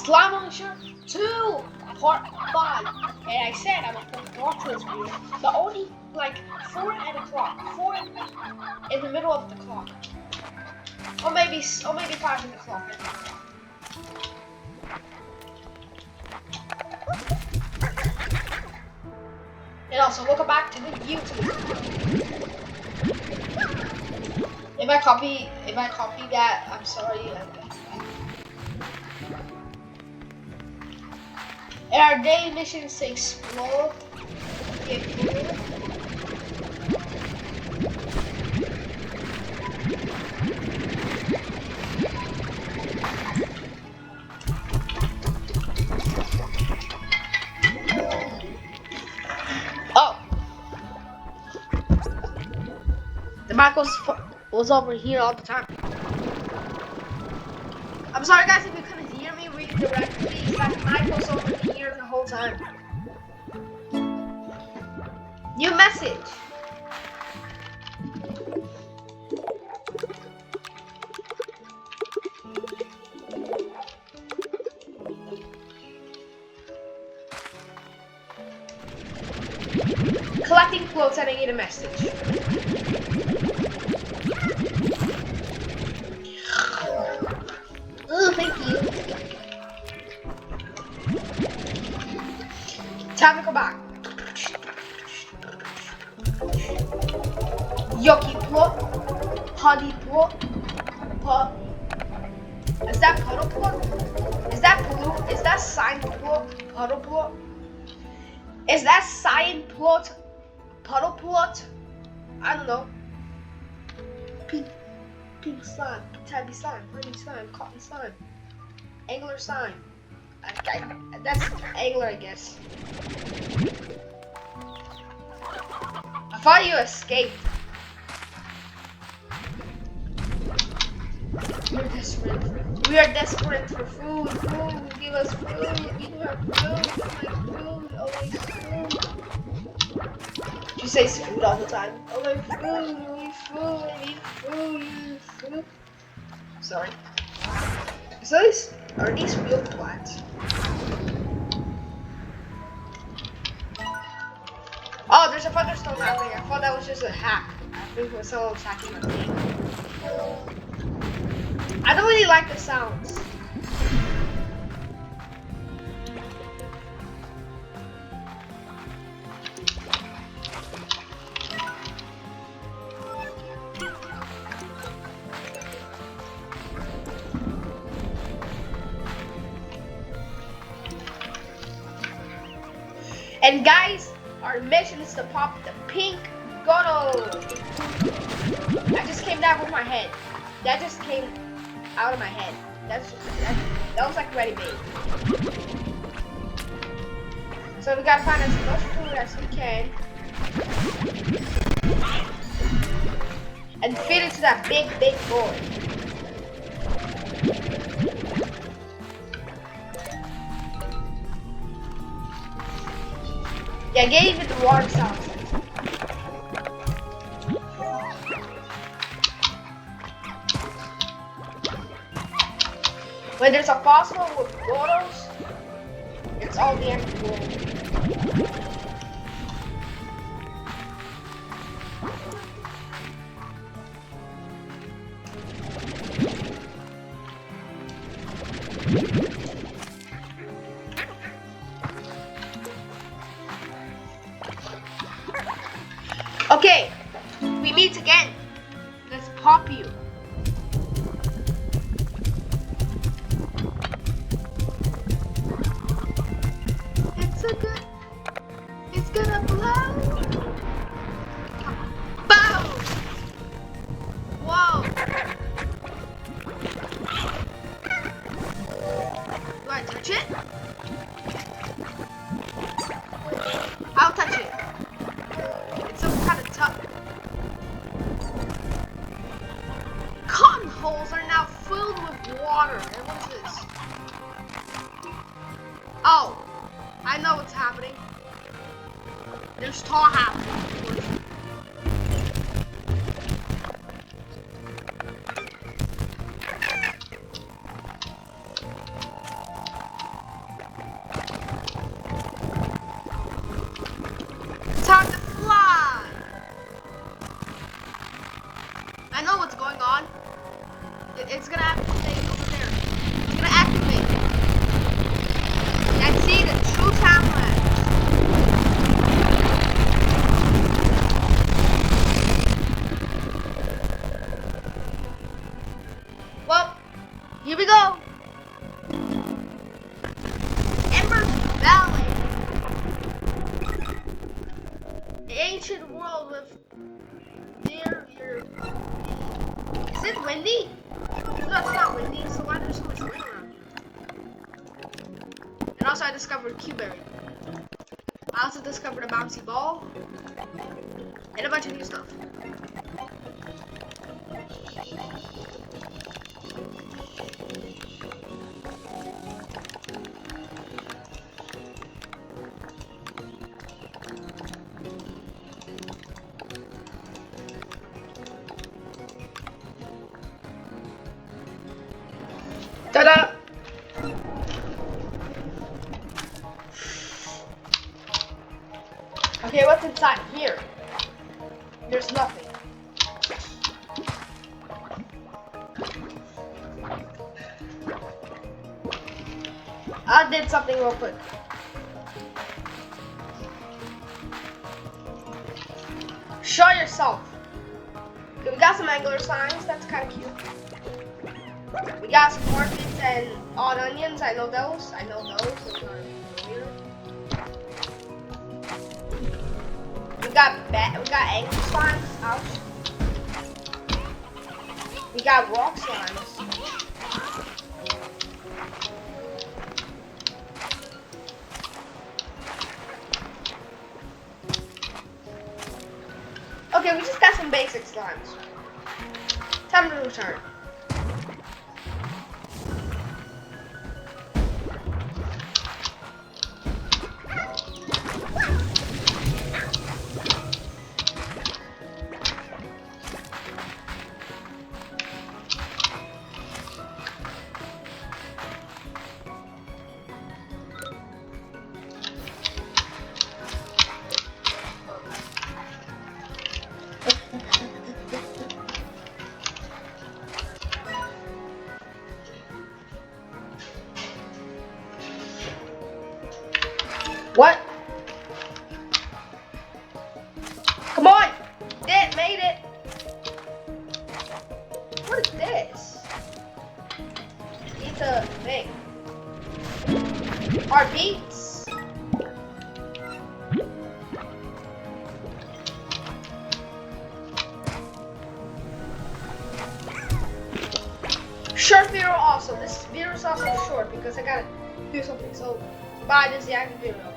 SlimeRancher 2 Part 5. And I said I was going to watch this video, but only like 4 at a clock. 4 in the middle of the clock. Or maybe 5 in the clock. And also welcome back to the YouTube. If I copy that, I'm sorry. And our daily mission is to explore. Oh, the mic was over here all the time. I'm sorry guys if you couldn't hear me really directly. That mic was over here the whole time. New message. Collecting quotes, sending you a message. Oh, thank you. Time to go back. Yoki plot, honey plot, pot. Is that puddle plot? Is that blue? Is that sign plot? Puddle plot? Is that sign plot? Puddle plot? I don't know. Pink slime, tabby slime, honey slime, cotton slime, angler slime. That's angler, I guess. I thought you escaped. We are desperate for food. Food, give us food. We don't have food. Food, always food. She says food all the time. Always food, food, I need food. Sorry. Are these real plants? Oh, there's a thunderstorm happening. I thought that was just a hack. I think someone was hacking my game. I don't really like the sounds. And guys, our mission is to pop the pink Goto. That just came down with my head. That just came out of my head. That was like ready made. So we gotta find as much food as we can and fit into that big boy. Yeah, get even the water sounds. When there's a fossil with photos, it's all the empty world. Okay, we meet again. Let's pop you. It's gonna blow. Boom! Whoa! Do I touch it? I'll touch it. It's some kind of tough. Cotton holes are now filled with water. And what is this? Oh, I know what's happening. There's tar happening. I know what's going on. It's gonna activate over there. It's gonna activate. I see the true time lapse. Well, here we go. Ember Valley. The ancient world with deer. Is it windy? No, it's not windy, so why there's so much rain around here? And also I discovered Q-Berry. I also discovered a bouncy ball. And a bunch of new stuff. Ta-da! Okay, what's inside here? There's nothing. I did something real quick. Show yourself. Okay, we got some angular signs. That's kind of cute. We got some orchids and odd onions. I know those. Those are weird. We got angry slimes. Ouch. We got rock slimes. Okay, we just got some basic slimes. Time to return. What? Come on! It made it! What is this? It's a thing. Our beats. Short video also. This video is also short because I gotta do something. So, bye. This is the active video.